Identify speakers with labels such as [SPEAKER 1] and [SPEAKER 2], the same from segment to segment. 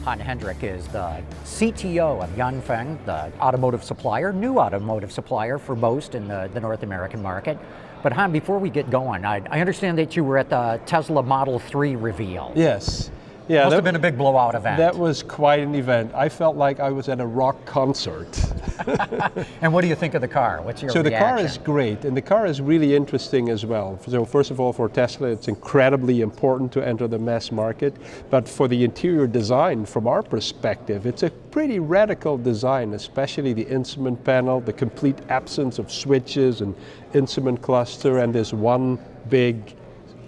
[SPEAKER 1] Han Hendrik is the CTO of Yanfeng, the automotive supplier, new automotive supplier for most in the North American market. But Han, before we get going, I understand that you were at the Tesla Model 3 reveal.
[SPEAKER 2] Yes. Yeah,
[SPEAKER 1] Must have been a big blowout event.
[SPEAKER 2] That was quite an event. I felt like I was at a rock concert.
[SPEAKER 1] And what do you think of the car? What's your reaction?
[SPEAKER 2] So the car is great, and the car is really interesting as well. So first of all, for Tesla, it's incredibly important to enter the mass market. But for the interior design, from our perspective, it's a pretty radical design, especially the instrument panel, the complete absence of switches and instrument cluster, and this one big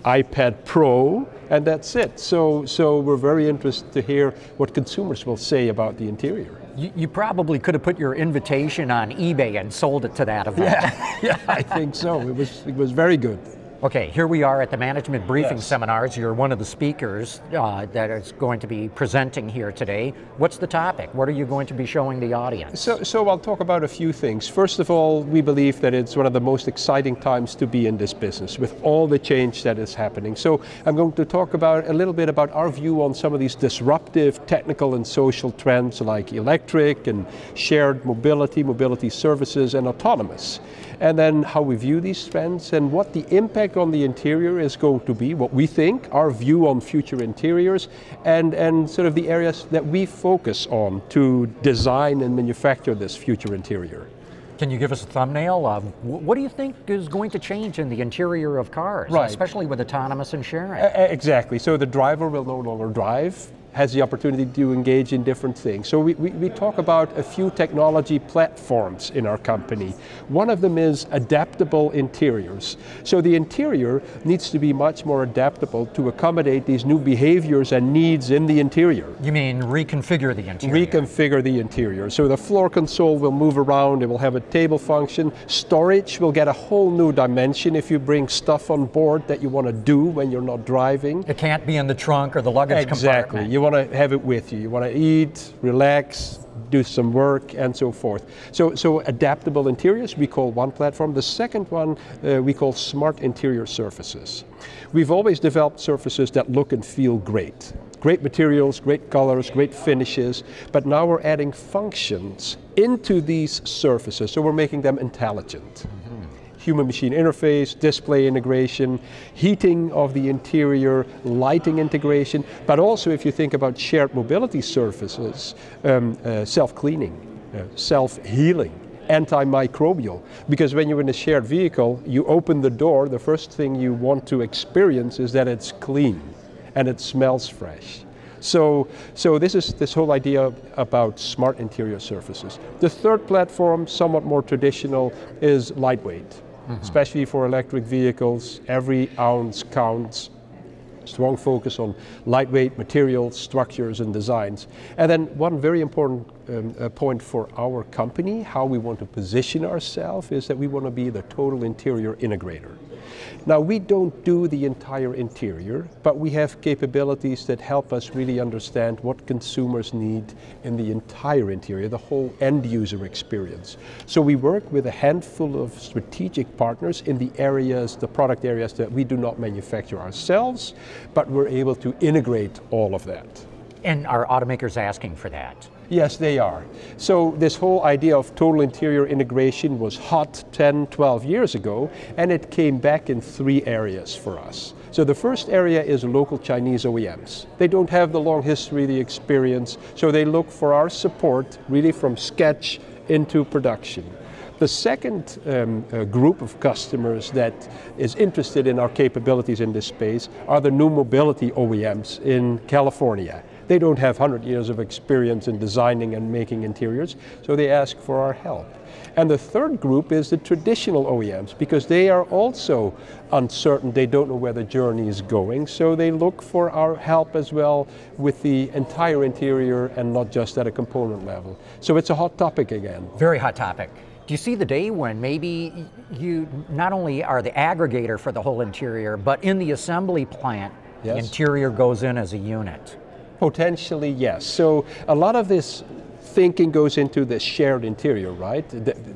[SPEAKER 2] iPad Pro, and that's it. So we're very interested to hear what consumers will say about the interior.
[SPEAKER 1] You probably could have put your invitation on eBay and sold it to that event.
[SPEAKER 2] Yeah, I think so. It was very good.
[SPEAKER 1] Okay, here we are at the management briefing
[SPEAKER 2] Yes.
[SPEAKER 1] seminars. You're one of the speakers that is going to be presenting here today. What's the topic? What are you going to be showing the audience?
[SPEAKER 2] So I'll talk about a few things. First of all, we believe that it's one of the most exciting times to be in this business with all the change that is happening. So I'm going to talk about a little bit about our view on some of these disruptive technical and social trends like electric and shared mobility services, and autonomous. And then how we view these trends and what the impact on the interior is going to be, what we think, our view on future interiors, and sort of the areas that we focus on to design and manufacture this future interior.
[SPEAKER 1] Can you give us a thumbnail of what do you think is going to change in the interior of cars,
[SPEAKER 2] right,
[SPEAKER 1] especially with autonomous and sharing?
[SPEAKER 2] Exactly. So the driver will no longer drive, has the opportunity to engage in different things. So we talk about a few technology platforms in our company. One of them is adaptable interiors. So the interior needs to be much more adaptable to accommodate these new behaviors and needs in the interior.
[SPEAKER 1] You mean reconfigure the interior?
[SPEAKER 2] Reconfigure the interior. So the floor console will move around, it will have a table function. Storage will get a whole new dimension if you bring stuff on board that you want to do when you're not driving.
[SPEAKER 1] It can't be in the trunk or the luggage compartment.
[SPEAKER 2] You want to have it with you. You want to eat, relax, do some work, and so forth. So adaptable interiors, we call one platform. The second one we call smart interior surfaces. We've always developed surfaces that look and feel great. Great materials, great colors, great finishes, but now we're adding functions into these surfaces, so we're making them intelligent. Human-machine interface, display integration, heating of the interior, lighting integration, but also if you think about shared mobility surfaces, self-cleaning, self-healing, antimicrobial. Because when you're in a shared vehicle, you open the door, the first thing you want to experience is that it's clean and it smells fresh. So this is this whole idea about smart interior surfaces. The third platform, somewhat more traditional, is lightweight. Especially for electric vehicles, every ounce counts. Strong focus on lightweight materials, structures, and designs. And then one very important point for our company, how we want to position ourselves, is that we want to be the total interior integrator. Now, we don't do the entire interior, but we have capabilities that help us really understand what consumers need in the entire interior, the whole end user experience. So we work with a handful of strategic partners in the areas, the product areas that we do not manufacture ourselves, but we're able to integrate all of that.
[SPEAKER 1] And are automakers asking for that?
[SPEAKER 2] Yes, they are. So this whole idea of total interior integration was hot 10, 12 years ago, and it came back in three areas for us. So the first area is local Chinese OEMs. They don't have the long history, the experience, so they look for our support really from sketch into production. The second group of customers that is interested in our capabilities in this space are the new mobility OEMs in California. They don't have 100 years of experience in designing and making interiors, so they ask for our help. And the third group is the traditional OEMs, because they are also uncertain, they don't know where the journey is going, so they look for our help as well with the entire interior and not just at a component level. So it's a hot topic again.
[SPEAKER 1] Very hot topic. Do you see the day when maybe you not only are the aggregator for the whole interior, but in the assembly plant, the interior goes in as a unit?
[SPEAKER 2] Potentially, yes. So a lot of this thinking goes into the shared interior, right?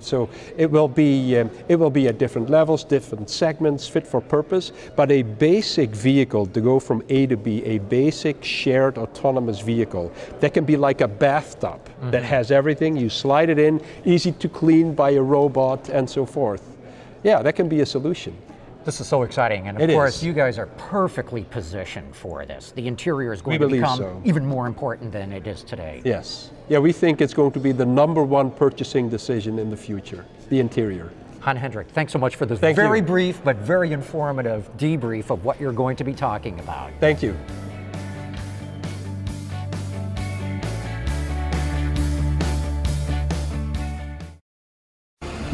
[SPEAKER 2] So it will be at different levels, different segments, fit for purpose, but a basic vehicle to go from A to B, a basic shared autonomous vehicle that can be like a bathtub that has everything, you slide it in, easy to clean by a robot and so forth. Yeah, that can be a solution.
[SPEAKER 1] This is so exciting, and of course you guys are perfectly positioned for this. The interior is going to become even more important than it is today.
[SPEAKER 2] Yes. Yeah, we think it's going to be the #1 purchasing decision in the future, the interior.
[SPEAKER 1] Hendrik, thanks so much for this very brief but very informative debrief of what you're going to be talking about.
[SPEAKER 2] Thank you.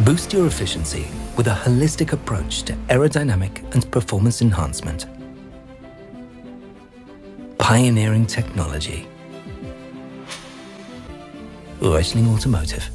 [SPEAKER 3] Boost your efficiency with a holistic approach to aerodynamic and performance enhancement. Pioneering technology. Reusling Automotive.